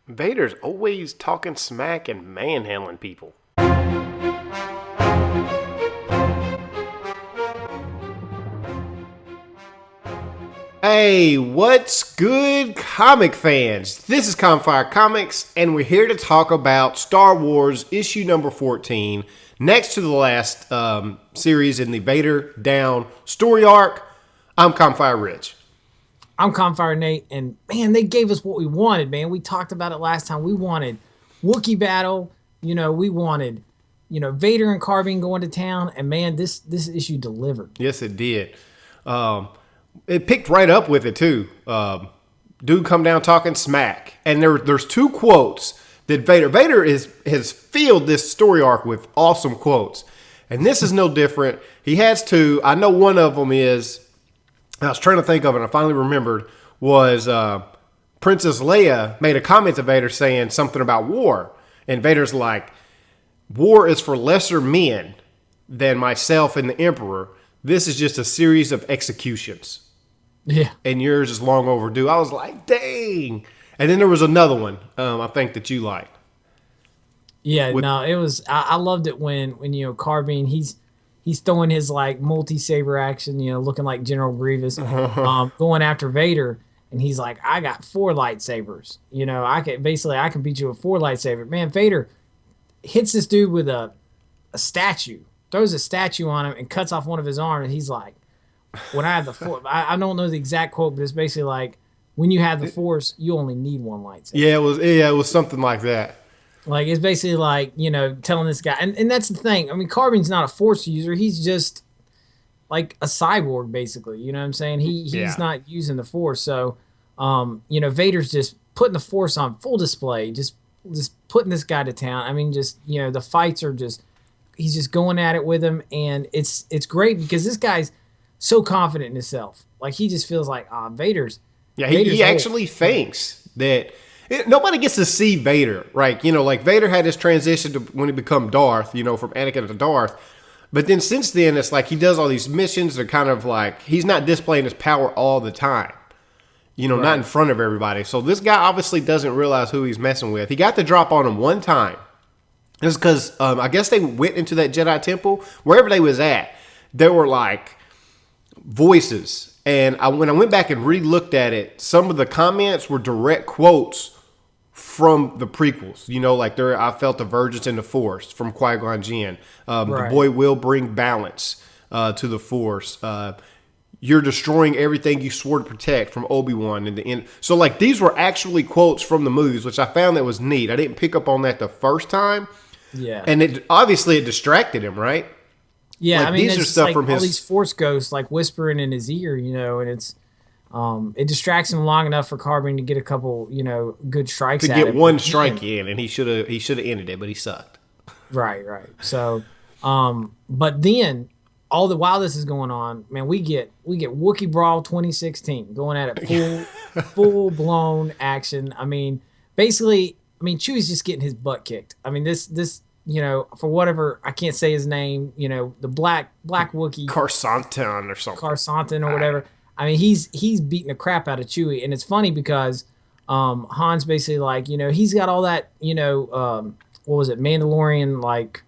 Vader's always talking smack and manhandling people. Hey, what's good, comic fans? This is Campfire Comics, and we're here to talk about Star Wars issue number 14, next to the last series in the Vader Down story arc. I'm Campfire Rich. I'm Campfire Nate, and man, they gave us what we wanted, man. We talked about it last time. We wanted Wookiee battle, we wanted, Vader and Karbin going to town, and man, this issue delivered. Yes, it did. It picked right up with it too. Dude come down talking smack, and there's two quotes that Vader has filled this story arc with awesome quotes, and this is no different. He has two. I know one of them is, I was trying to think of it, and I finally remembered, was Princess Leia made a comment to Vader saying something about war, and Vader's like, "War is for lesser men than myself and the Emperor. This is just a series of executions." Yeah. And yours is long overdue. I was like, dang. And then there was another one, I think, that you liked. Yeah, it was, I loved it when Karbin, he's throwing his like multi-saber action, looking like General Grievous, going after Vader, and he's like, "I got 4 lightsabers. I can beat you with 4 lightsabers." Man, Vader hits this dude with a statue, throws a statue on him, and cuts off one of his arms. And he's like, "When I have the Force," I don't know the exact quote, but it's basically like, "When you have the Force, you only need 1 lightsaber." Yeah, it was something like that. Like, it's basically like, telling this guy, and that's the thing. I mean, Carbon's not a Force user. He's just like a cyborg, basically. You know what I'm saying? He's not using the Force. So, Vader's just putting the Force on full display, just putting this guy to town. I mean, just, the fights are just, he's just going at it with him, and it's great because this guy's so confident in himself. Like, he just feels like, Vader's. Yeah, he actually thinks that nobody gets to see Vader, right? Like Vader had his transition to when he become Darth, from Anakin to Darth. But then since then, it's like he does all these missions. They're kind of like, he's not displaying his power all the time, right. Not in front of everybody. So this guy obviously doesn't realize who he's messing with. He got the drop on him one time. It's because I guess they went into that Jedi temple. Wherever they was at, there were like voices. And when I went back and re-looked at it, some of the comments were direct quotes from the prequels. Like I felt the vergence in the Force from Qui-Gon Jinn. Right. The boy will bring balance to the Force. You're destroying everything you swore to protect from Obi-Wan in the end. So like these were actually quotes from the movies, which I found that was neat. I didn't pick up on that the first time. Yeah. And it distracted him, right? Yeah, like, these are stuff like from all these Force ghosts like whispering in his ear, and it's it distracts him long enough for Karbin to get a couple, good strikes to at get one strike in, and he should have ended it, but he sucked. Right. So, but then while this is going on, man, we get Wookiee Brawl 2016 going at it full blown action. I mean, basically, Chewie's just getting his butt kicked. I mean, this. For whatever, I can't say his name, the black Wookiee. Karrsantan or something. Karrsantan or whatever. I mean, he's beating the crap out of Chewie. And it's funny because Han's basically like, he's got all that, what was it, Mandalorian, like,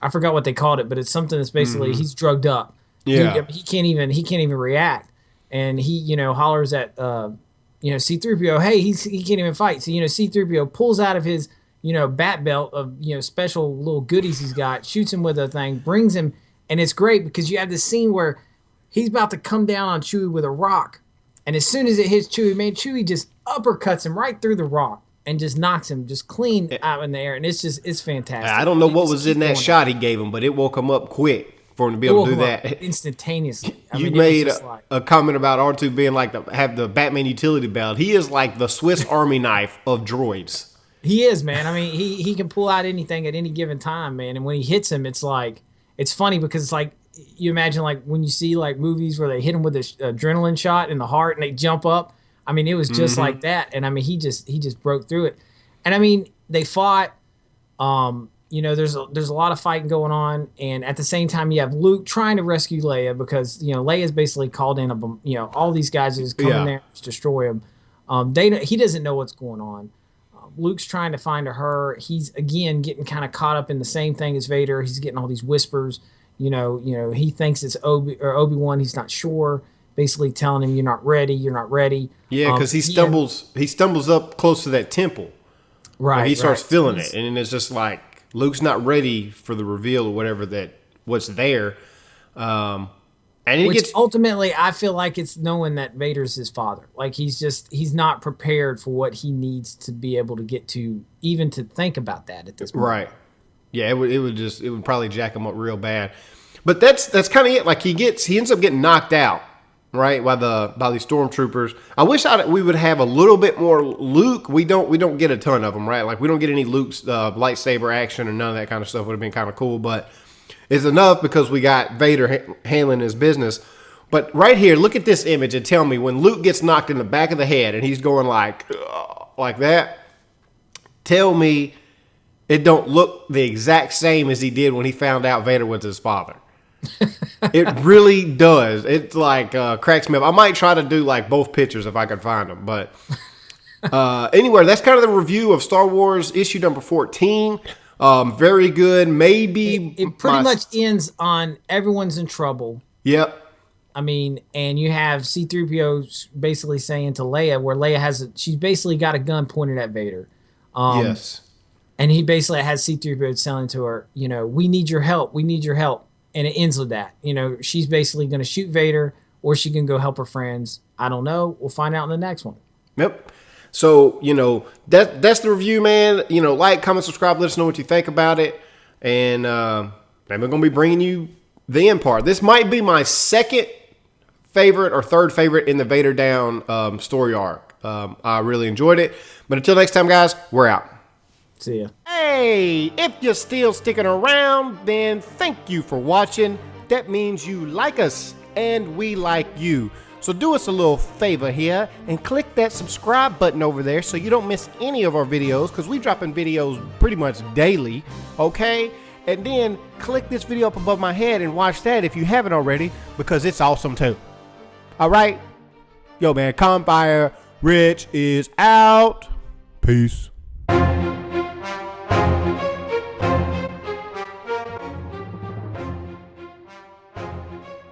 I forgot what they called it, but it's something that's basically, he's drugged up. Yeah. He can't even react. And he, hollers at, C-3PO, hey, he can't even fight. So, C-3PO pulls out of his, bat belt of, special little goodies he's got, shoots him with a thing, brings him, and it's great because you have this scene where he's about to come down on Chewie with a rock, and as soon as it hits Chewie, man, Chewie just uppercuts him right through the rock and just knocks him just clean out in the air, and it's fantastic. I don't know what was in that shot he gave him, but it woke him up quick for him to be able to do that instantaneously. You made a comment about artoo being like have the Batman utility belt. He is like the Swiss Army knife of droids. He is, man. I mean, he can pull out anything at any given time, man. And when he hits him, it's like, it's funny because it's like, you imagine like when you see like movies where they hit him with an adrenaline shot in the heart and they jump up. I mean, it was just like that. And I mean, he just broke through it. And I mean, they fought. There's a lot of fighting going on, and at the same time, you have Luke trying to rescue Leia because Leia's basically called in all these guys just come in there to destroy him. He doesn't know what's going on. Luke's trying to find her. He's again getting kind of caught up in the same thing as Vader. He's getting all these whispers. He thinks it's Obi-Wan. He's not sure. Basically telling him, "You're not ready. You're not ready." Yeah, because he stumbles up close to that temple. Right. He starts feeling it, and it's just like Luke's not ready for the reveal or whatever what's there. And ultimately, I feel like it's knowing that Vader's his father. Like he's not prepared for what he needs to be able to get to, even to think about that at this point. Right. Yeah, it would probably jack him up real bad. But that's kind of it. Like he ends up getting knocked out, right, by these stormtroopers. I wish we would have a little bit more Luke. We don't get a ton of them, right? Like we don't get any Luke's lightsaber action or none of that kind of stuff. Would have been kind of cool, but it's enough because we got Vader handling his business. But right here, look at this image and tell me when Luke gets knocked in the back of the head and he's going like that. Tell me it don't look the exact same as he did when he found out Vader was his father. It really does. It's like cracks me up. I might try to do like both pictures if I could find them. But anyway, that's kind of the review of Star Wars issue number 14. Very good. Maybe it pretty much ends on everyone's in trouble. Yep. I mean, and you have C-3PO basically saying to Leia, where Leia she's basically got a gun pointed at Vader. Yes. And he basically has C-3PO telling to her, we need your help. We need your help. And it ends with that. She's basically going to shoot Vader, or she can go help her friends. I don't know. We'll find out in the next one. Yep. So, that's the review, man. Like, comment, subscribe. Let us know what you think about it. And maybe we're going to be bringing you the end part. This might be my second favorite or third favorite in the Vader Down story arc. I really enjoyed it. But until next time, guys, we're out. See ya. Hey, if you're still sticking around, then thank you for watching. That means you like us and we like you. So do us a little favor here and click that subscribe button over there so you don't miss any of our videos, because we dropping videos pretty much daily, okay? And then click this video up above my head and watch that if you haven't already, because it's awesome too. All right? Yo, man, Campfire Rich is out. Peace.